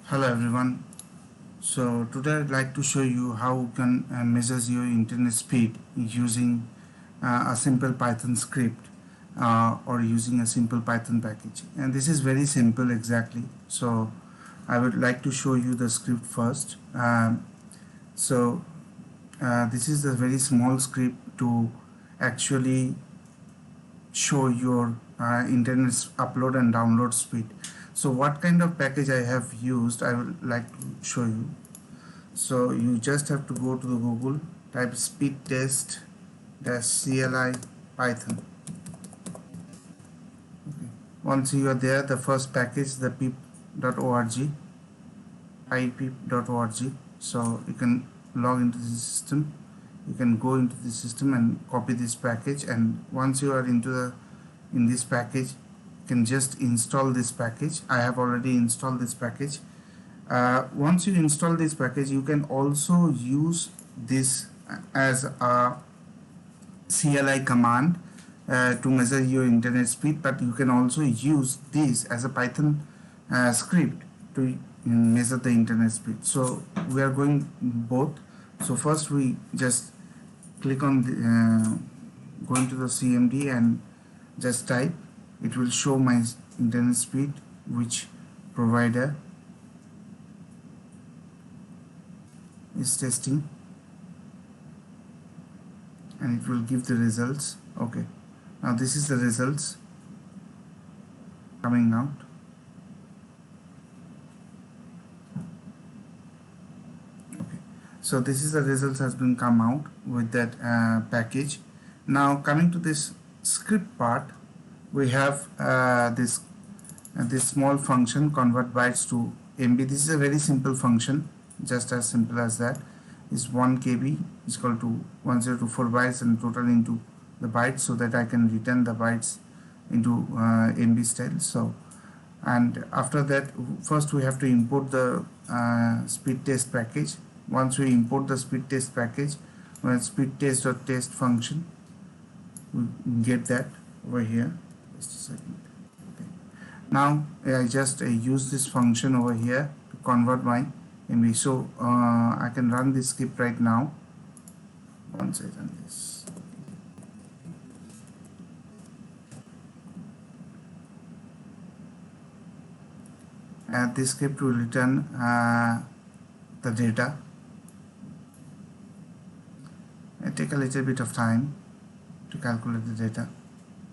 Hello everyone. So today I'd like to show you how you can measure your internet speed using a simple Python script or using a simple Python package. And this is very simple exactly. So I would like to show you the script first. This is a very small script to actually show your internet upload and download speed. So what kind of package I have used, I would like to show you. So you just have to go to the Google, type speed test CLI Python. Okay. Once you are there, the first package, the pip.org, ipip.org. So you can log into the system. You can go into the system and copy this package, and once you are in this package, you can just install this package. I have already installed this package. Once you install this package, you can also use this as a CLI command to measure your internet speed, but you can also use this as a Python script to measure the internet speed. So we are going both. So first we just click on going to the CMD and just type. It will show my internet speed, which provider is testing, and it will give the results. Okay, now this is the results coming out. Okay, so this is the results has been come out with that package. Now coming to this script part, we have this small function, convert bytes to MB. This is a very simple function, just as simple as that. Is 1 KB is equal to 1024 bytes and total into the bytes, so that I can return the bytes into MB style. So, and after that, first we have to import the speed test package. Once we import the speed test package, when speed test.test function, we get that over here. Just a second. Okay. Now I just use this function over here to convert my MB. So I can run this script right now. Once I run this, and this script will return the data. It take a little bit of time to calculate the data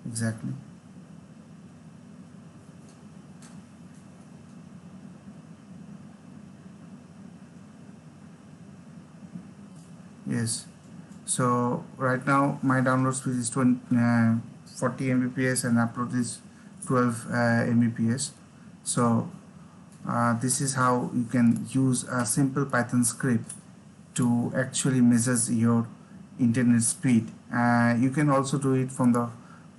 exactly. Yes, so right now my download speed is 40 Mbps and upload is 12 Mbps. So this is how you can use a simple Python script to actually measure your internet speed. You can also do it from the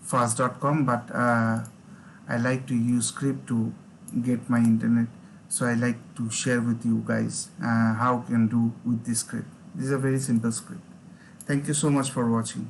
fast.com, but I like to use script to get my internet, so I like to share with you guys how you can do with this script. This is a very simple script. Thank you so much for watching.